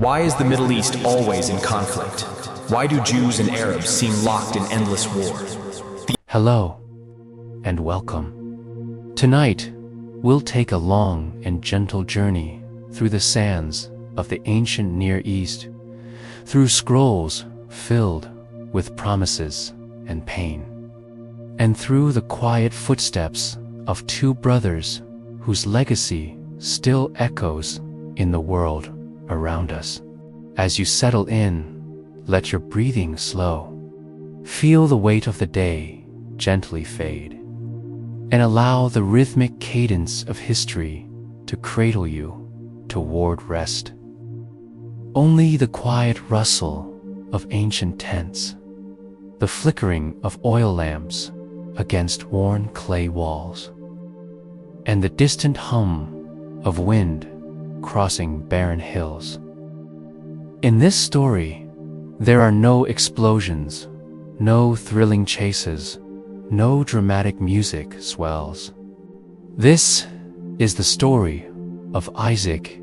Why is the Middle East always in conflict? Why do Jews and Arabs seem locked in endless war? Hello, and welcome. Tonight, we'll take a long and gentle journey through the sands of the ancient Near East, through scrolls filled with promises and pain, and through the quiet footsteps of two brothers whose legacy still echoes in the world around us. As you settle in, let your breathing slow. Feel the weight of the day gently fade, and allow the rhythmic cadence of history to cradle you toward rest. Only the quiet rustle of ancient tents, the flickering of oil lamps against worn clay walls, and the distant hum of wind crossing barren hills. In this story, there are no explosions, no thrilling chases, no dramatic music swells. This is the story of Isaac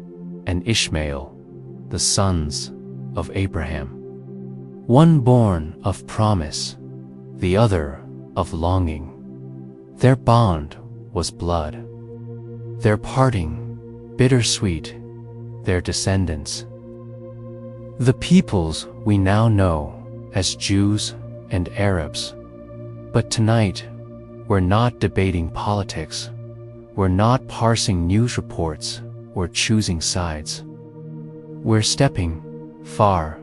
and Ishmael, the sons of Abraham. One born of promise, the other of longing. Their bond was blood, their parting bittersweet, their descendants. The peoples we now know as Jews and Arabs. But tonight, we're not debating politics. We're not parsing news reports or choosing sides. We're stepping far,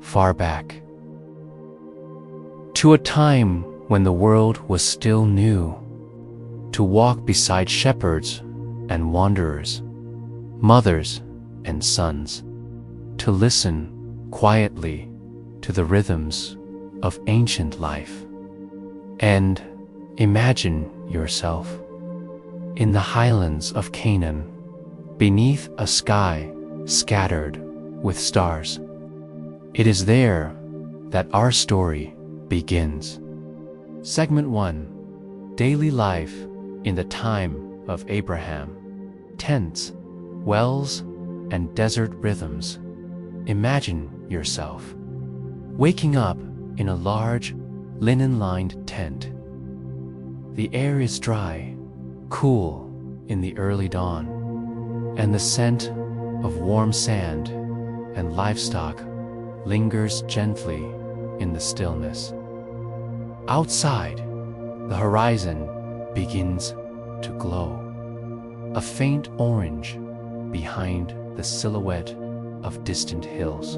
far back to a time when the world was still new, to walk beside shepherds and wanderers, mothers and sons, to listen quietly to the rhythms of ancient life. And imagine yourself in the highlands of Canaan, beneath a sky scattered with stars. It is there that our story begins. Segment 1. Daily life in the time of Abraham. Tents, wells, and desert rhythms. Imagine yourself waking up in a large, linen-lined tent. The air is dry, cool in the early dawn, and the scent of warm sand and livestock lingers gently in the stillness. Outside, the horizon begins to glow, a faint orange behind the silhouette of distant hills.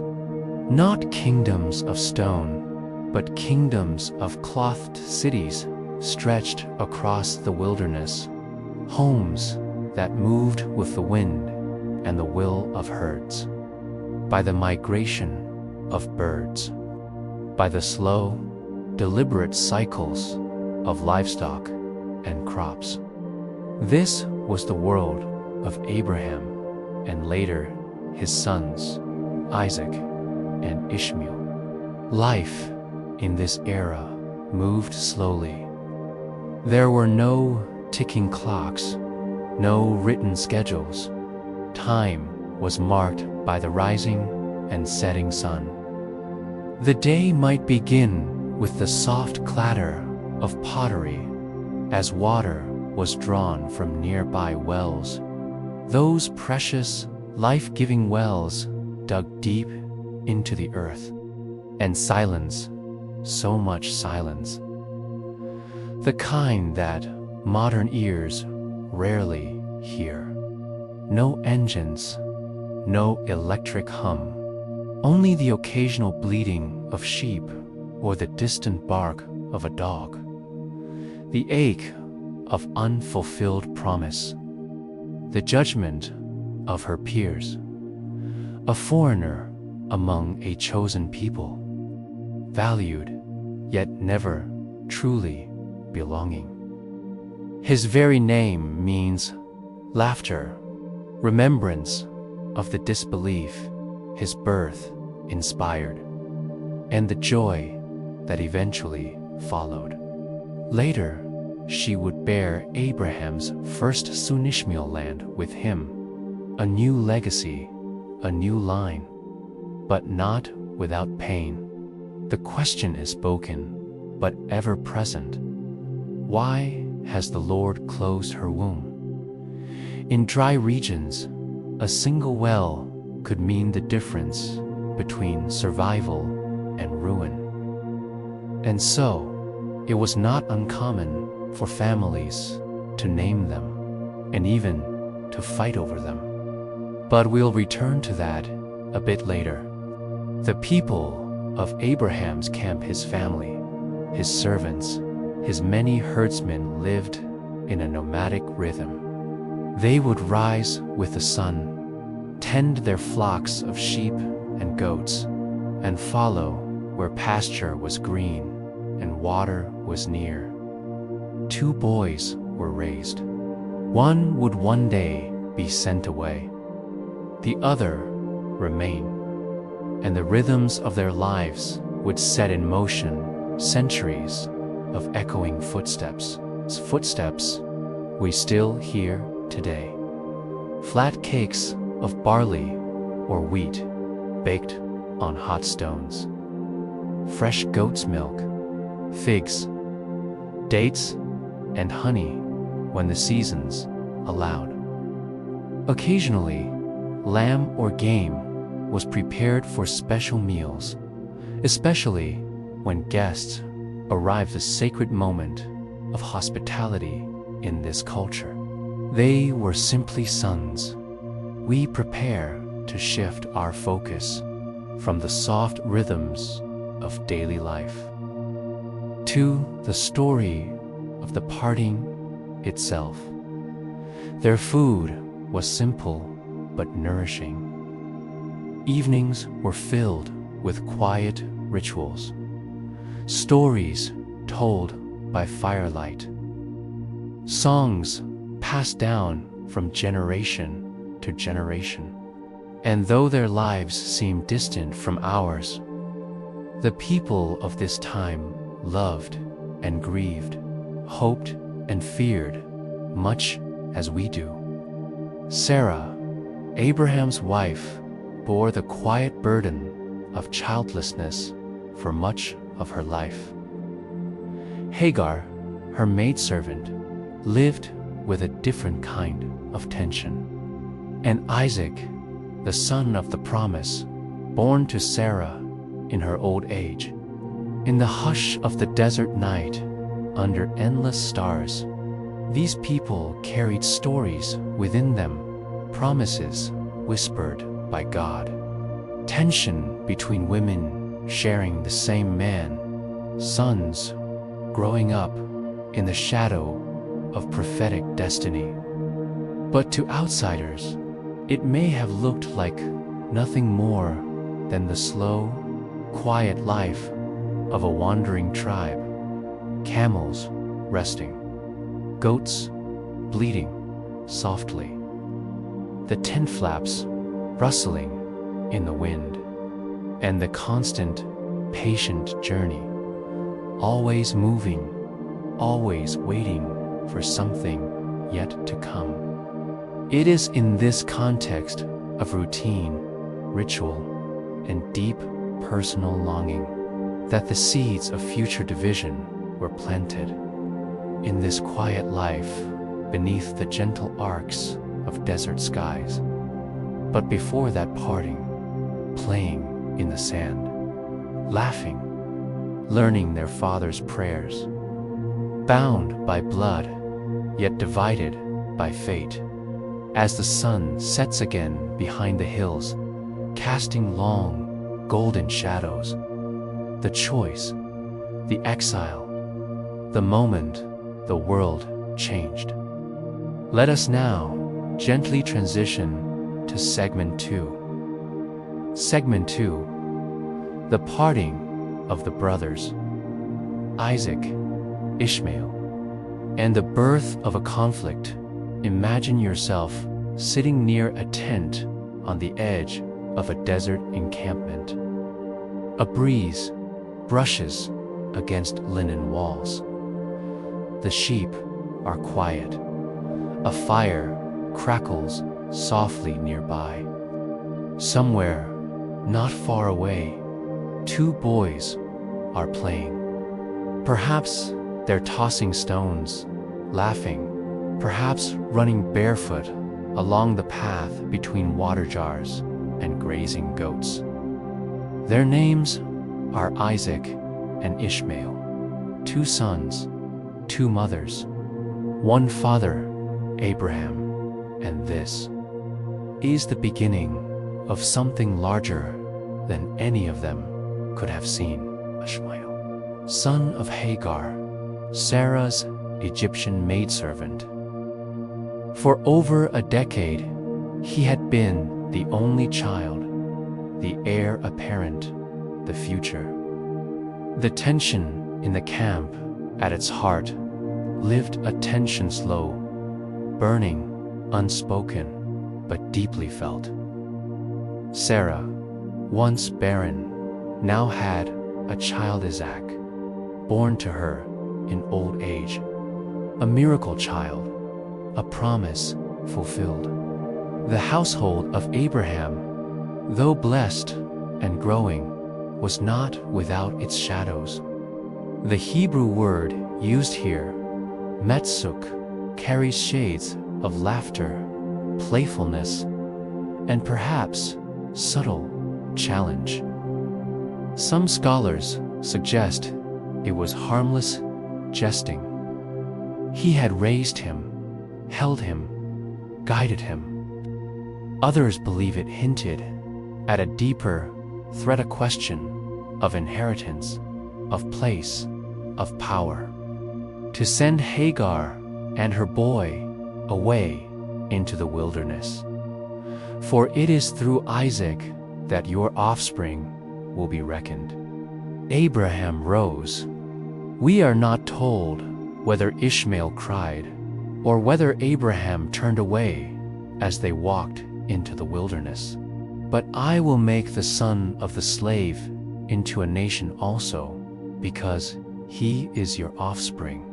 Not kingdoms of stone, but kingdoms of clothed cities stretched across the wilderness, homes that moved with the wind and the will of herds, by the migration of birds, by the slow, deliberate cycles of livestock and crops. This was the world of Abraham and later his sons, Isaac and Ishmael. Life in this era moved slowly. There were no ticking clocks, no written schedules. Time was marked by the rising and setting sun. The day might begin with the soft clatter of pottery as water was drawn from nearby wells. Those precious, life-giving wells dug deep into the earth, and silence, so much silence, the kind that modern ears rarely hear. No engines, no electric hum, only the occasional bleating of sheep or the distant bark of a dog. The ache of unfulfilled promise, the judgment of her peers, a foreigner among a chosen people, valued yet never truly belonging. His very name means laughter, remembrance of the disbelief his birth inspired, and the joy that eventually followed. Later, she would bear Abraham's first son Ishmael land with him, a new legacy, a new line, but not without pain. The question is spoken, but ever present. Why has the Lord closed her womb? In dry regions, a single well could mean the difference between survival and ruin. And so, it was not uncommon for families to name them, and even to fight over them. But we'll return to that a bit later. The people of Abraham's camp, his family, his servants, his many herdsmen lived in a nomadic rhythm. They would rise with the sun, tend their flocks of sheep and goats, and follow where pasture was green and water was near. 2 boys were raised. One would one day be sent away. The other remain, and the rhythms of their lives would set in motion centuries of echoing footsteps. Footsteps we still hear today. Flat cakes of barley or wheat baked on hot stones. Fresh goat's milk, figs, dates, and honey when the seasons allowed. Occasionally, lamb or game was prepared for special meals, especially when guests arrived, a sacred moment of hospitality in this culture. They were simply sons. We prepare to shift our focus from the soft rhythms of daily life to the story of the parting itself. Their food was simple but nourishing. Evenings were filled with quiet rituals, stories told by firelight, songs passed down from generation to generation. And though their lives seemed distant from ours, the people of this time loved and grieved, hoped and feared much as we do. Sarah, Abraham's wife, bore the quiet burden of childlessness for much of her life. Hagar, her maidservant, lived with a different kind of tension. And Isaac, the son of the promise, born to Sarah in her old age, in the hush of the desert night, under endless stars, these people carried stories within them, promises whispered by God. Tension between women sharing the same man, sons growing up in the shadow of prophetic destiny. But to outsiders, it may have looked like nothing more than the slow, quiet life of a wandering tribe. Camels resting, goats bleating softly, the tent flaps rustling in the wind, and the constant, patient journey, always moving, always waiting for something yet to come. It is in this context of routine, ritual, and deep personal longing that the seeds of future division were planted. In this quiet life, beneath the gentle arcs of desert skies. But before that parting, playing in the sand, laughing, learning their father's prayers, bound by blood, yet divided by fate. As the sun sets again behind the hills, casting long, golden shadows, the choice, the exile, the moment the world changed. Let us now gently transition to segment 2. Segment 2, the parting of the brothers, Isaac, Ishmael, and the birth of a conflict. Imagine yourself sitting near a tent on the edge of a desert encampment. A breeze brushes against linen walls. The sheep are quiet. A fire crackles softly nearby. Somewhere, not far away, two boys are playing. Perhaps they're tossing stones, laughing, perhaps running barefoot along the path between water jars and grazing goats. Their names are Isaac and Ishmael, two sons, two mothers, one father, Abraham, and this is the beginning of something larger than any of them could have seen. Ishmael, son of Hagar, Sarah's Egyptian maidservant. For over a decade, he had been the only child, the heir apparent, the future. The tension in the camp, at its heart, lived a tension slow, burning, unspoken, but deeply felt. Sarah, once barren, now had a child, Isaac, born to her in old age, a miracle child, a promise fulfilled. The household of Abraham, though blessed and growing, was not without its shadows. The Hebrew word used here, metzuk, carries shades of laughter, playfulness, and perhaps subtle challenge. Some scholars suggest it was harmless jesting. He had raised him, held him, guided him. Others believe it hinted at a deeper thread, a question of inheritance, of place, of power. To send Hagar and her boy away into the wilderness. For it is through Isaac that your offspring will be reckoned. Abraham rose. We are not told whether Ishmael cried or whether Abraham turned away as they walked into the wilderness. But I will make the son of the slave into a nation also, because he is your offspring,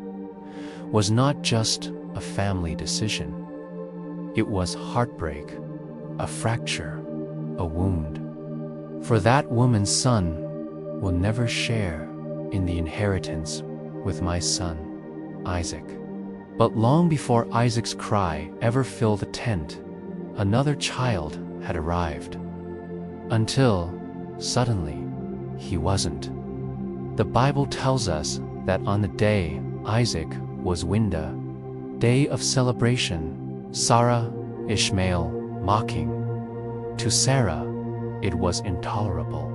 was not just a family decision. It was heartbreak, a fracture, a wound. For that woman's son will never share in the inheritance with my son, Isaac. But long before Isaac's cry ever filled the tent, another child had arrived. Until, suddenly, he wasn't. The Bible tells us that on the day Isaac was Winda, day of celebration, Sarah, Ishmael, mocking. To Sarah, it was intolerable.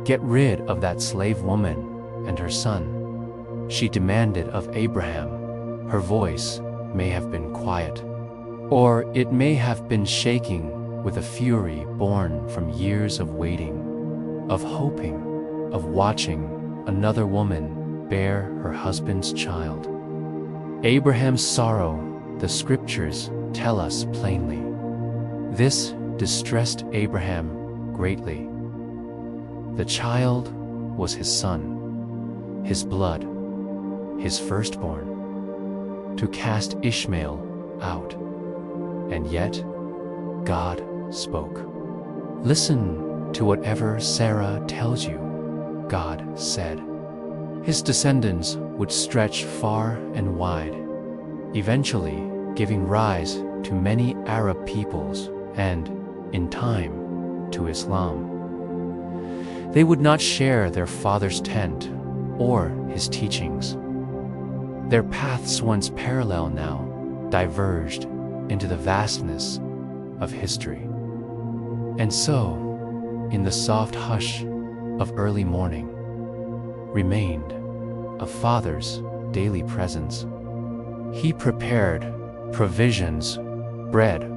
Get rid of that slave woman and her son, she demanded of Abraham. Her voice may have been quiet, or it may have been shaking with a fury born from years of waiting, of hoping, of watching another woman bear her husband's child. Abraham's sorrow, the scriptures tell us plainly. This distressed Abraham greatly. The child was his son, his blood, his firstborn. To cast Ishmael out. And yet, God spoke. Listen to whatever Sarah tells you, God said. His descendants would stretch far and wide, eventually giving rise to many Arab peoples and, in time, to Islam. They would not share their father's tent or his teachings. Their paths, once parallel now, diverged into the vastness of history. And so, in the soft hush of early morning, remained a father's daily presence. He prepared provisions, bread,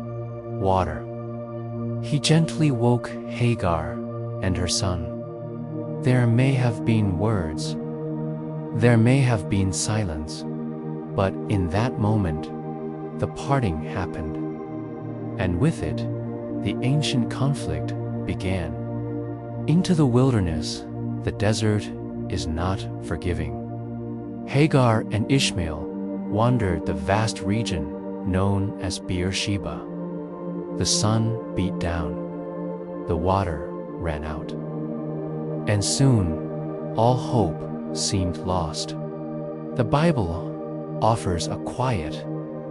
water. He gently woke Hagar and her son. There may have been words, there may have been silence, but in that moment, the parting happened, and with it, the ancient conflict began. Into the wilderness, the desert is not forgiving. Hagar and Ishmael wandered the vast region known as Beersheba. The sun beat down, the water ran out. And soon, all hope seemed lost. The Bible offers a quiet,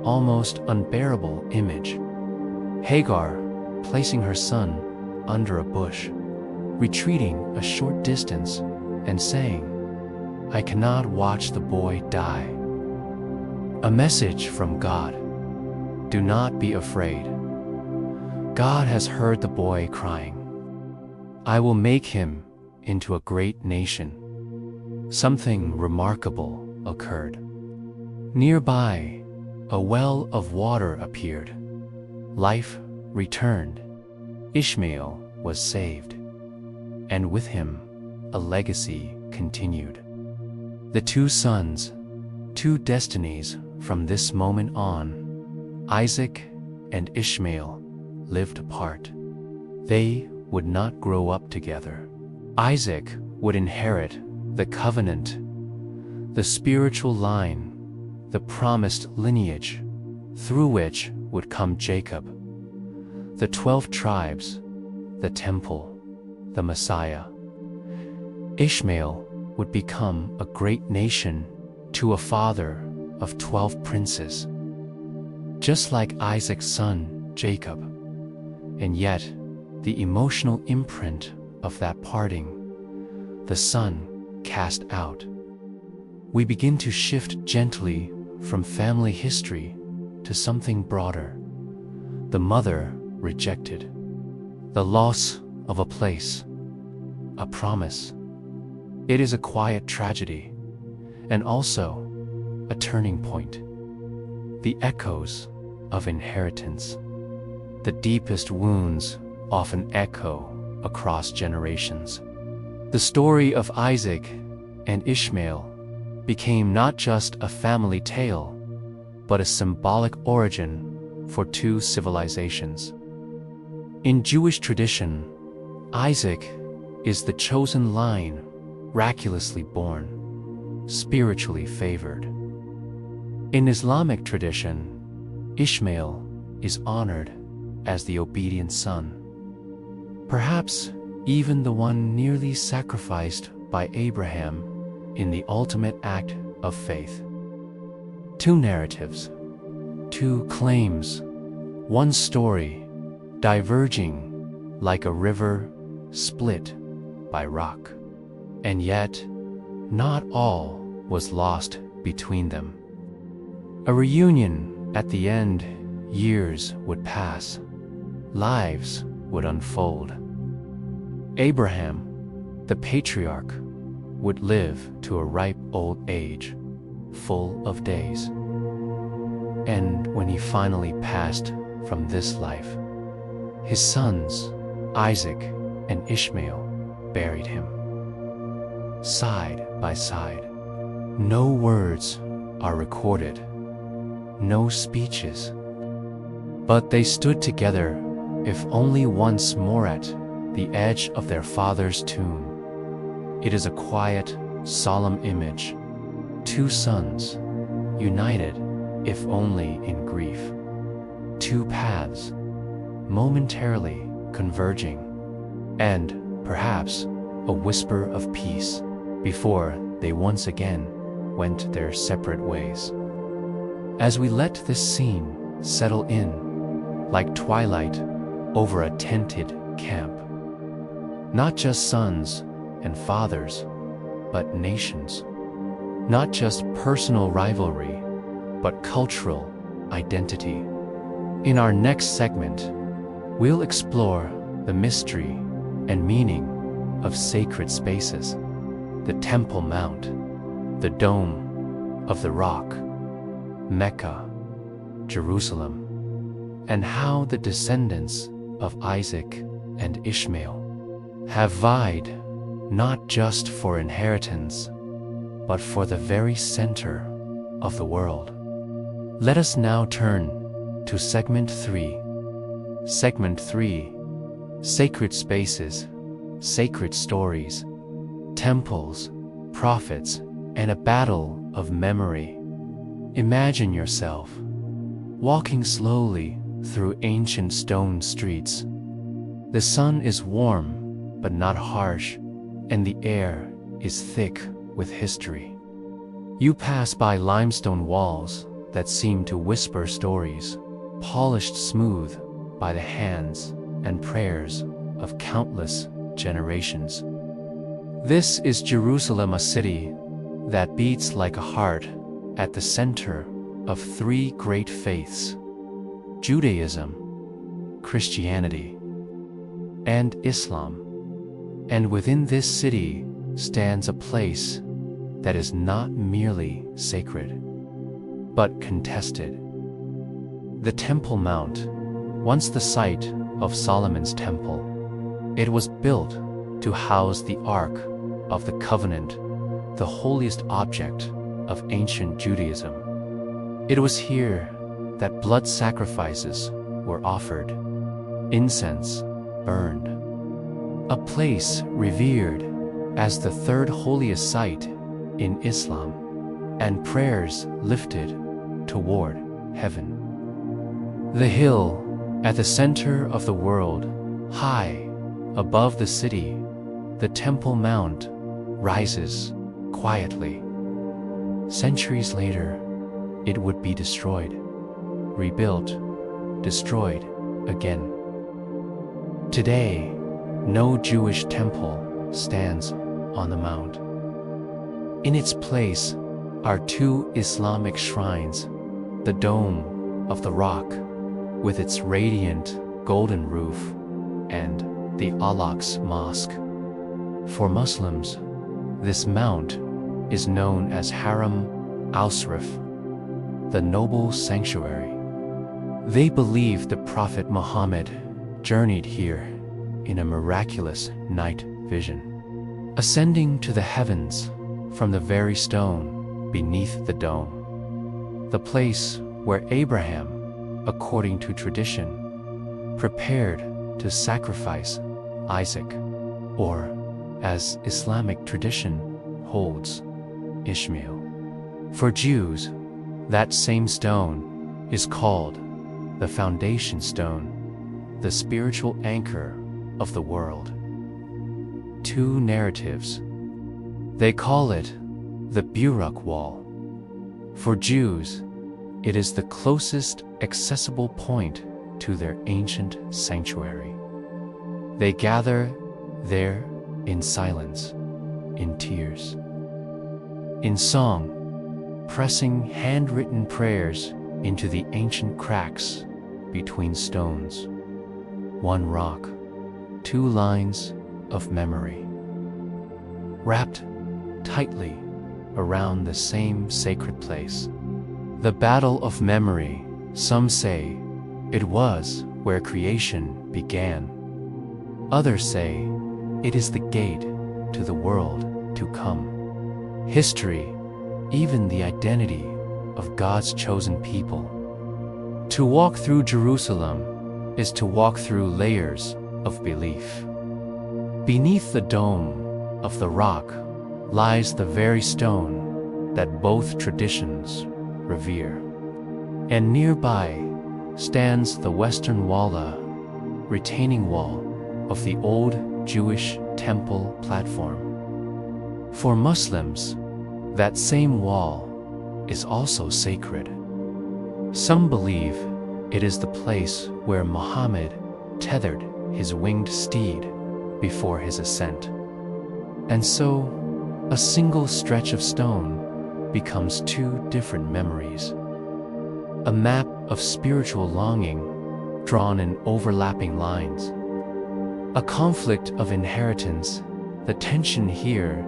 almost unbearable image. Hagar placing her son under a bush, retreating a short distance and saying, "I cannot watch the boy die." A message from God. Do not be afraid. God has heard the boy crying. I will make him into a great nation. Something remarkable occurred. Nearby, a well of water appeared. Life returned. Ishmael was saved. And with him, a legacy continued. The two sons, two destinies from this moment on, Isaac and Ishmael, lived apart. They would not grow up together. Isaac would inherit the covenant, the spiritual line, the promised lineage, through which would come Jacob, the 12 tribes, the temple, the Messiah. Ishmael would become a great nation to a father of 12 princes, just like Isaac's son, Jacob. And yet, the emotional imprint of that parting, the son cast out. We begin to shift gently from family history to something broader. The mother rejected, the loss of a place, a promise. It is a quiet tragedy, and also a turning point. The echoes of inheritance. The deepest wounds often echo across generations. The story of Isaac and Ishmael became not just a family tale, but a symbolic origin for two civilizations. In Jewish tradition, Isaac is the chosen line, miraculously born, spiritually favored. In Islamic tradition, Ishmael is honored as the obedient son, perhaps even the one nearly sacrificed by Abraham in the ultimate act of faith. Two narratives, two claims, one story diverging like a river split by rock. And yet, not all was lost between them. A reunion at the end, years would pass, lives would unfold. Abraham, the patriarch, would live to a ripe old age, full of days. And when he finally passed from this life, his sons, Isaac and Ishmael, buried him. Side by side, no words are recorded, no speeches. But they stood together, if only once more at the edge of their father's tomb. It is a quiet, solemn image. Two sons, united, if only in grief. Two paths, momentarily converging. And, perhaps, a whisper of peace before they once again went their separate ways. As we let this scene settle in, like twilight over a tented camp, not just sons and fathers, but nations. Not just personal rivalry, but cultural identity. In our next segment, we'll explore the mystery and meaning of sacred spaces, the Temple Mount, the Dome of the Rock, Mecca, Jerusalem, and how the descendants of Isaac and Ishmael have vied not just for inheritance, but for the very center of the world. Let us now turn to Segment 3. Segment 3, Sacred Spaces, Sacred Stories, Temples, Prophets, and a Battle of Memory. Imagine yourself walking slowly through ancient stone streets. The sun is warm but not harsh, and the air is thick with history. You pass by limestone walls that seem to whisper stories, polished smooth by the hands and prayers of countless generations. This is Jerusalem, a city that beats like a heart at the center of three great faiths: Judaism, Christianity, and Islam. And within this city stands a place that is not merely sacred, but contested. The Temple Mount, once the site of Solomon's temple, it was built to house the Ark of the Covenant, the holiest object of ancient Judaism. It was here that blood sacrifices were offered, incense burned, a place revered as the third holiest site in Islam, and prayers lifted toward heaven. The hill at the center of the world, high above the city, the Temple Mount, rises quietly. Centuries later, it would be destroyed, rebuilt, destroyed again. Today, no Jewish temple stands on the mount. In its place are two Islamic shrines, the Dome of the Rock, with its radiant golden roof, and the Al-Aqsa Mosque. For Muslims, this mount is known as Haram al-Sharif, the noble sanctuary. They believe the Prophet Muhammad journeyed here in a miraculous night vision, ascending to the heavens from the very stone beneath the dome, the place where Abraham, according to tradition, prepared to sacrifice Isaac, or, as Islamic tradition holds, Ishmael. For Jews, that same stone is called the foundation stone, the spiritual anchor of the world. Two narratives. They call it the Burak Wall. For Jews, it is the closest accessible point to their ancient sanctuary. They gather there in silence, in tears, in song, pressing handwritten prayers into the ancient cracks between stones. One rock, two lines of memory, wrapped tightly around the same sacred place. The battle of memory, some say it was where creation began. Others say it is the gate to the world to come. History, even the identity of God's chosen people. To walk through Jerusalem is to walk through layers of belief. Beneath the dome of the rock lies the very stone that both traditions revere. And nearby stands the Western Walla, retaining wall of the old Jewish temple platform. For Muslims, that same wall is also sacred. Some believe it is the place where Muhammad tethered his winged steed before his ascent. And so, a single stretch of stone becomes two different memories. A map of spiritual longing drawn in overlapping lines. A conflict of inheritance. The tension here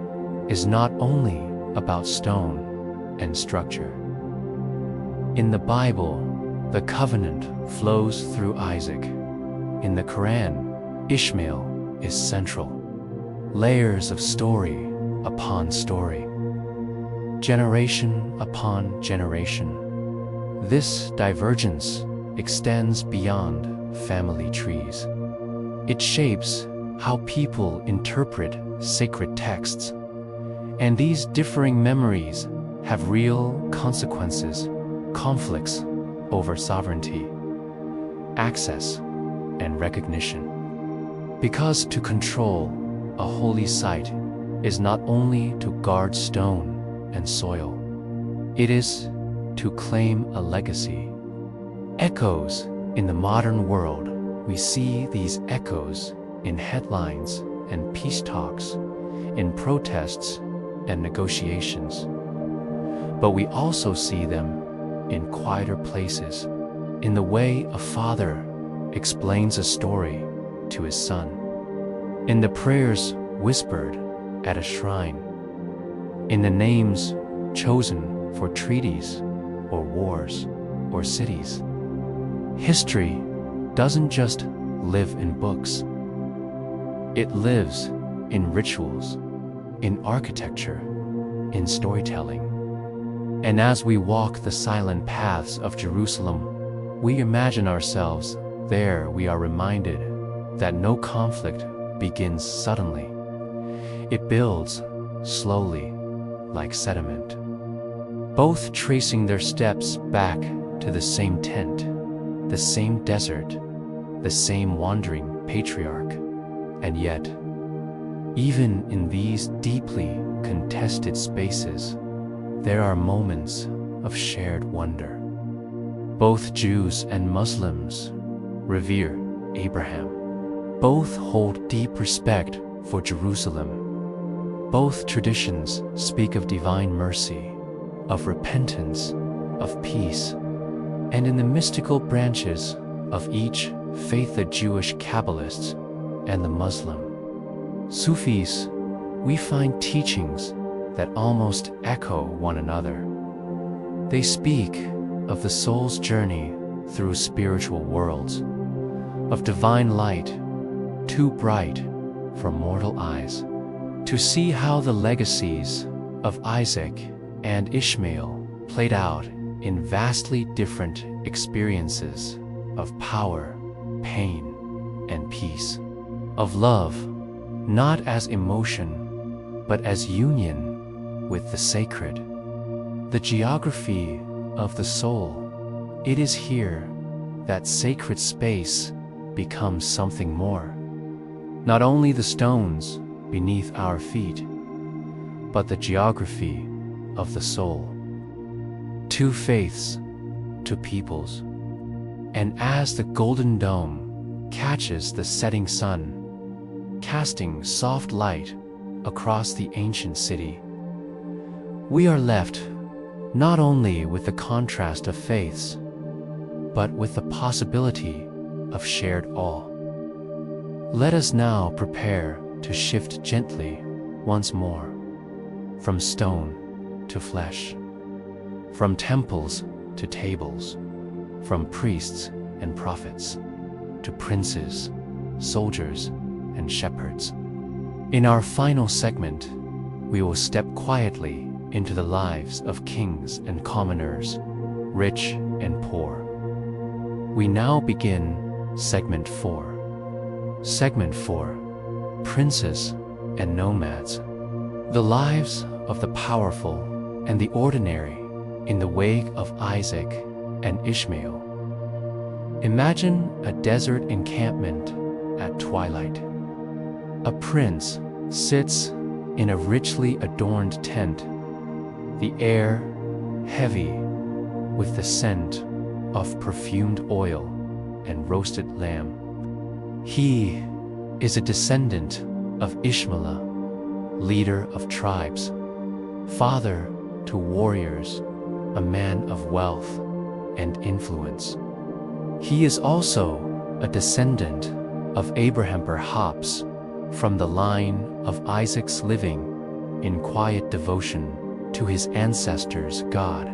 is not only about stone and structure. In the Bible, the covenant flows through Isaac. In the Quran, Ishmael is central. Layers of story upon story, generation upon generation. This divergence extends beyond family trees. It shapes how people interpret sacred texts, and these differing memories have real consequences, conflicts over sovereignty, access, and recognition. Because to control a holy site is not only to guard stone and soil, it is to claim a legacy. Echoes in the modern world, we see these echoes in headlines and peace talks, in protests and negotiations. But we also see them in quieter places, in the way a father explains a story to his son, in the prayers whispered at a shrine, in the names chosen for treaties or wars or cities. History doesn't just live in books. It lives in rituals, in architecture, in storytelling. And as we walk the silent paths of Jerusalem, we imagine ourselves there. We are reminded that no conflict begins suddenly. It builds slowly, like sediment, both tracing their steps back to the same tent, the same desert, the same wandering patriarch. And yet, even in these deeply contested spaces, there are moments of shared wonder. Both Jews and Muslims revere Abraham. Both hold deep respect for Jerusalem. Both traditions speak of divine mercy, of repentance, of peace, and in the mystical branches of each faith, the Jewish Kabbalists and the Muslim Sufis, we find teachings that almost echo one another. They speak of the soul's journey through spiritual worlds, of divine light too bright for mortal eyes, to see how the legacies of Isaac and Ishmael played out in vastly different experiences of power, pain, and peace, of love, not as emotion, but as union with the sacred. The geography of the soul, it is here that sacred space becomes something more. Not only the stones beneath our feet, but the geography of the soul. Two faiths, two peoples. And as the golden dome catches the setting sun, casting soft light across the ancient city, we are left not only with the contrast of faiths, but with the possibility of shared awe. Let us now prepare to shift gently once more, from stone to flesh, from temples to tables, from priests and prophets to princes, soldiers, and shepherds. In our final segment, we will step quietly into the lives of kings and commoners, rich and poor. We now begin Segment 4. Segment 4: Princes and Nomads. The lives of the powerful and the ordinary in the wake of Isaac and Ishmael. Imagine a desert encampment at twilight. A prince sits in a richly adorned tent, the air heavy with the scent of perfumed oil and roasted lamb. He is a descendant of Ishmael, leader of tribes, father to warriors, a man of wealth and influence. He is also a descendant of Abraham, perhaps from the line of Isaac's, living in quiet devotion to his ancestors' God,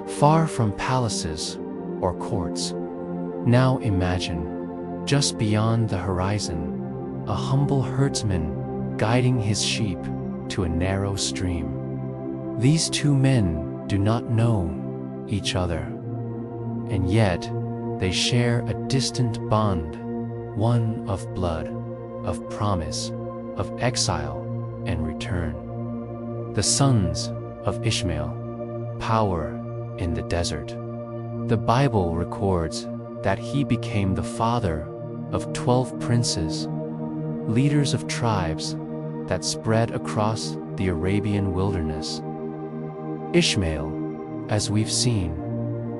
far from palaces or courts. Now imagine, just beyond the horizon, a humble herdsman guiding his sheep to a narrow stream. These two men do not know each other, and yet they share a distant bond, one of blood, of promise, of exile and return. The sons of Ishmael, power in the desert. The Bible records that he became the father of 12 princes, leaders of tribes that spread across the Arabian wilderness. Ishmael, as we've seen,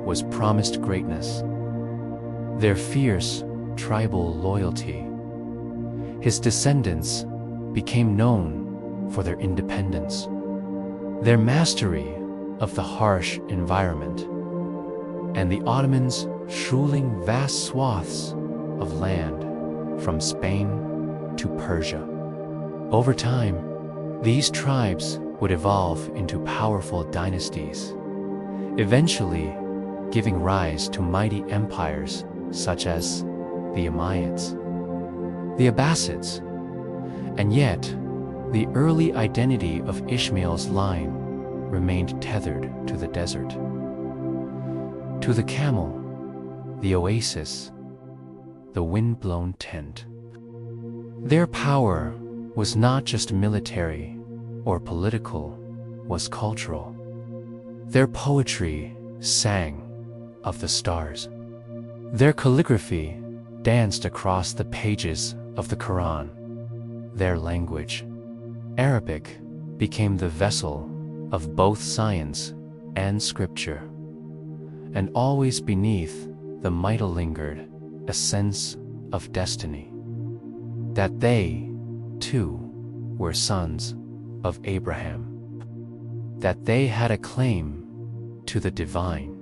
was promised greatness. Their fierce tribal loyalty. His descendants became known for their independence, their mastery of the harsh environment, and the Ottomans ruling vast swaths of land from Spain to Persia. Over time, these tribes would evolve into powerful dynasties, eventually giving rise to mighty empires such as the Umayyads, the Abbasids, and yet the early identity of Ishmael's line remained tethered to the desert, to the camel, the oasis, the wind-blown tent. Their power was not just military or political, was cultural. Their poetry sang of the stars. Their calligraphy danced across the pages of the Quran. Their language, Arabic, became the vessel of both science and scripture. And always beneath the might lingered a sense of destiny, that they, too, were sons of Abraham, that they had a claim to the divine,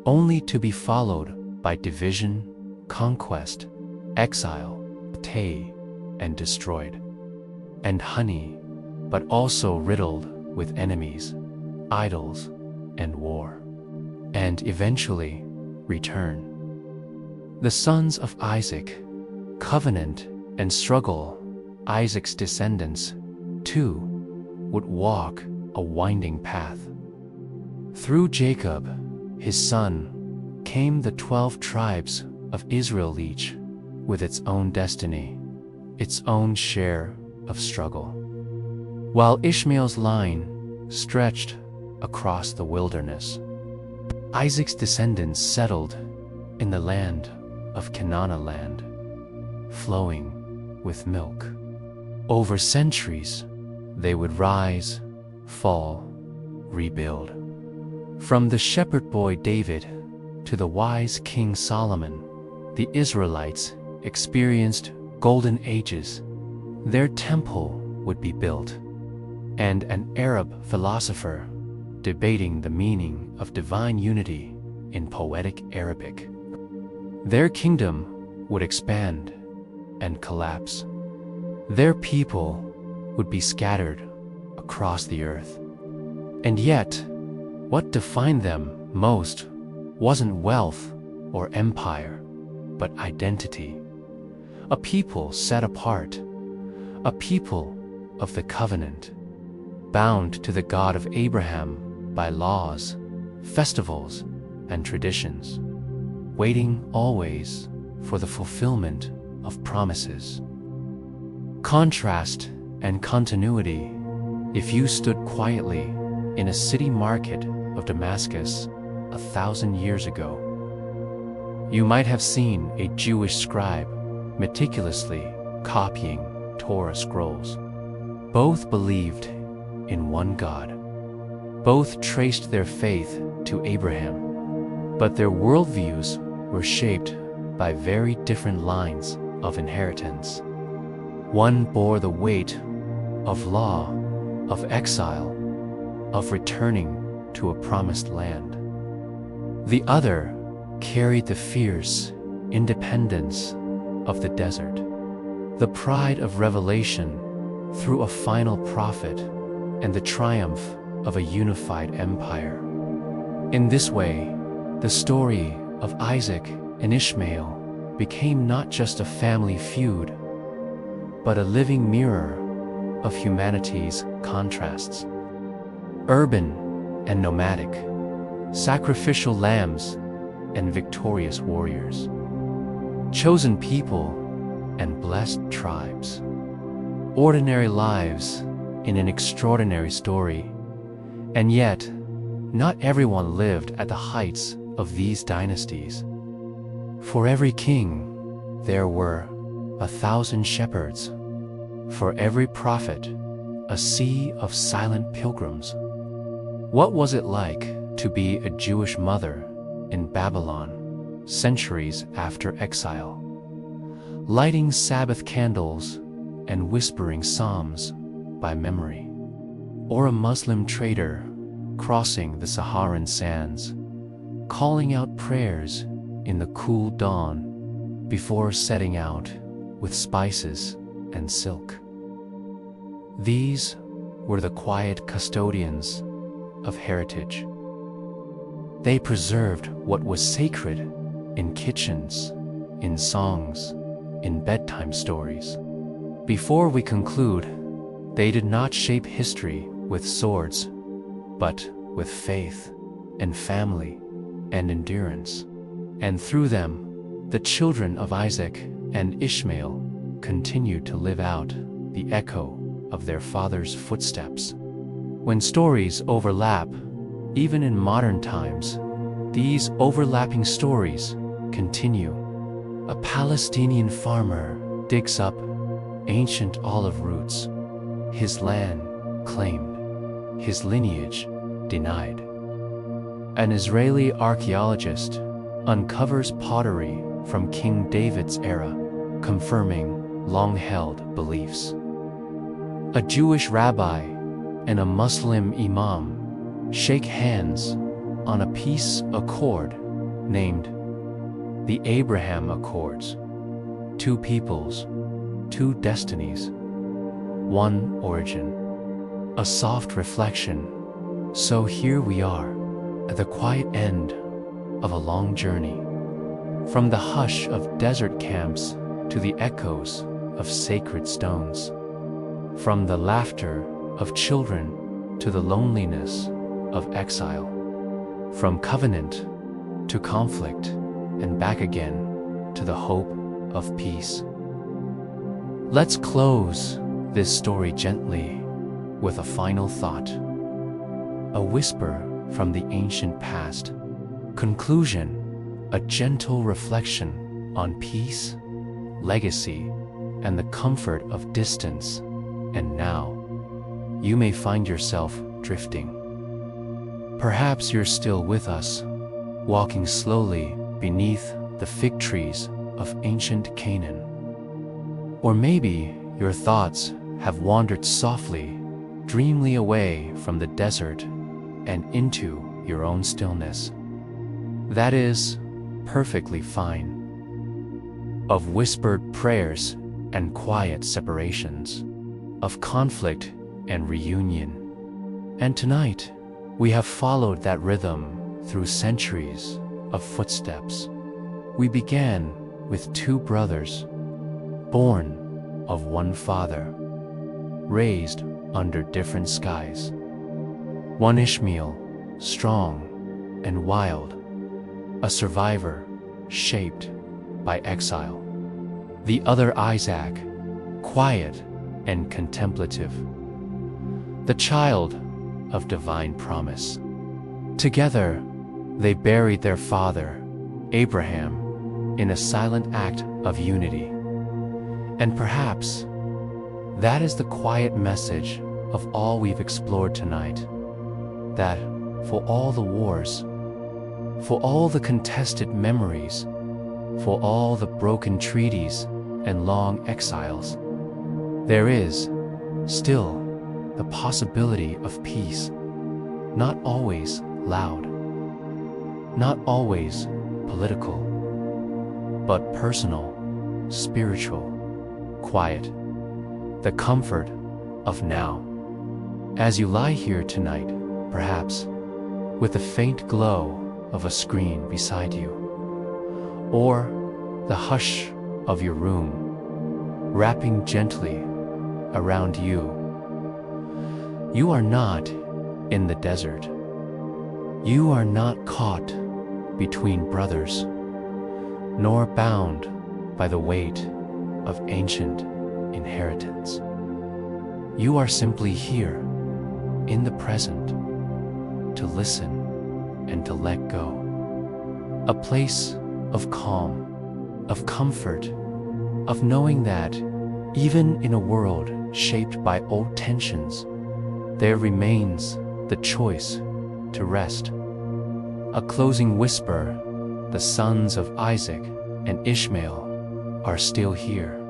only to be followed by division, conquest, exile, and destroyed, and honey, but also riddled with enemies, idols, and war, and eventually return. The sons of Isaac, covenant and struggle, Isaac's descendants, too, would walk a winding path. Through Jacob, his son, came the 12 tribes of Israel, each with its own destiny, its own share of struggle. While Ishmael's line stretched across the wilderness, Isaac's descendants settled in the land of Canaan land, flowing with milk. Over centuries, they would rise, fall, rebuild. From the shepherd boy David to the wise King Solomon, the Israelites experienced golden ages. Their temple would be built, and an Arab philosopher debating the meaning of divine unity in poetic Arabic. Their kingdom would expand and collapse. Their people would be scattered across the earth. And yet, what defined them most wasn't wealth or empire, but identity. A people set apart, a people of the covenant, bound to the God of Abraham by laws, festivals, and traditions, waiting always for the fulfillment of promises. Contrast and continuity. If you stood quietly in a city market of Damascus 1,000 years ago, you might have seen a Jewish scribe meticulously copying Torah scrolls. Both believed in one God. Both traced their faith to Abraham, but their worldviews were shaped by very different lines of inheritance. One bore the weight of law, of exile, of returning to a promised land. The other carried the fierce independence of the desert, the pride of revelation through a final prophet, and the triumph of a unified empire. In this way, the story of Isaac and Ishmael became not just a family feud, but a living mirror of humanity's contrasts. Urban and nomadic, sacrificial lambs and victorious warriors, chosen people and blessed tribes, ordinary lives in an extraordinary story. And yet, not everyone lived at the heights of these dynasties. For every king, there were 1,000 shepherds For every prophet, a sea of silent pilgrims. What was it like to be a Jewish mother in Babylon, centuries after exile? Lighting Sabbath candles and whispering psalms by memory. Or a Muslim trader crossing the Saharan sands, calling out prayers in the cool dawn before setting out with spices and silk. These were the quiet custodians of heritage. They preserved what was sacred in kitchens, in songs, in bedtime stories. Before we conclude, they did not shape history with swords, but with faith and family and endurance. And through them, the children of Isaac and Ishmael continued to live out the echo of their father's footsteps. When stories overlap, even in modern times, these overlapping stories continue. A Palestinian farmer digs up ancient olive roots, his land claimed, his lineage denied. An Israeli archaeologist uncovers pottery from King David's era, confirming long-held beliefs. A Jewish rabbi and a Muslim imam shake hands on a peace accord named the Abraham Accords. Two peoples, two destinies, one origin. A soft reflection. So here we are, at the quiet end of a long journey. From the hush of desert camps to the echoes of sacred stones. From the laughter of children to the loneliness of exile. From covenant to conflict and back again to the hope of peace. Let's close this story gently with a final thought. A whisper from the ancient past. Conclusion, a gentle reflection on peace, legacy, and the comfort of distance. And now, you may find yourself drifting. Perhaps you're still with us, walking slowly beneath the fig trees of ancient Canaan. Or maybe your thoughts have wandered softly, dreamily away from the desert and into your own stillness. That is perfectly fine. Of whispered prayers and quiet separations, of conflict and reunion. And tonight, we have followed that rhythm through centuries of footsteps. We began with two brothers, born of one father, raised under different skies. One Ishmael, strong and wild, a survivor shaped by exile. The other Isaac, quiet and contemplative, the child of divine promise. Together, they buried their father, Abraham, in a silent act of unity. And perhaps that is the quiet message of all we've explored tonight, that for all the wars, for all the contested memories, for all the broken treaties and long exiles, there is still the possibility of peace, not always loud, not always political, but personal, spiritual, quiet, the comfort of now. As you lie here tonight, perhaps with the faint glow of a screen beside you, or the hush of your room wrapping gently around you, you are not in the desert. You are not caught between brothers, nor bound by the weight of ancient inheritance. You are simply here, in the present, to listen and to let go. A place of calm, of comfort, of knowing that Even in a world shaped by old tensions, there remains the choice to rest. A closing whisper, the sons of Isaac and Ishmael are still here.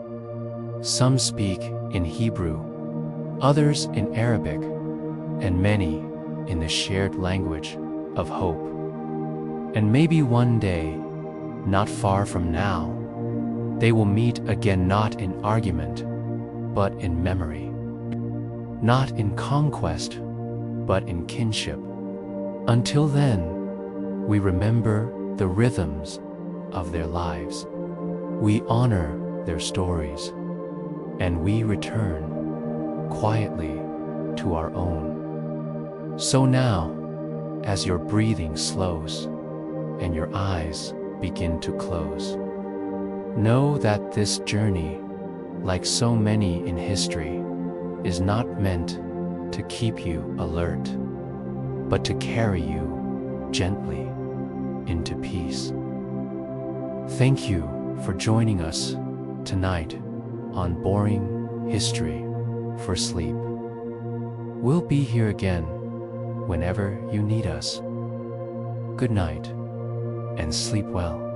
Some speak in Hebrew, others in Arabic, and many in the shared language of hope. And maybe one day, not far from now, they will meet again, not in argument, but in memory. Not in conquest, but in kinship. Until then, we remember the rhythms of their lives. We honor their stories, and we return quietly to our own. So now, as your breathing slows and your eyes begin to close, know that this journey, like so many in history, is not meant to keep you alert, but to carry you gently into peace. Thank you for joining us tonight on Boring History for Sleep. We'll be here again whenever you need us. Good night and sleep well.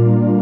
you.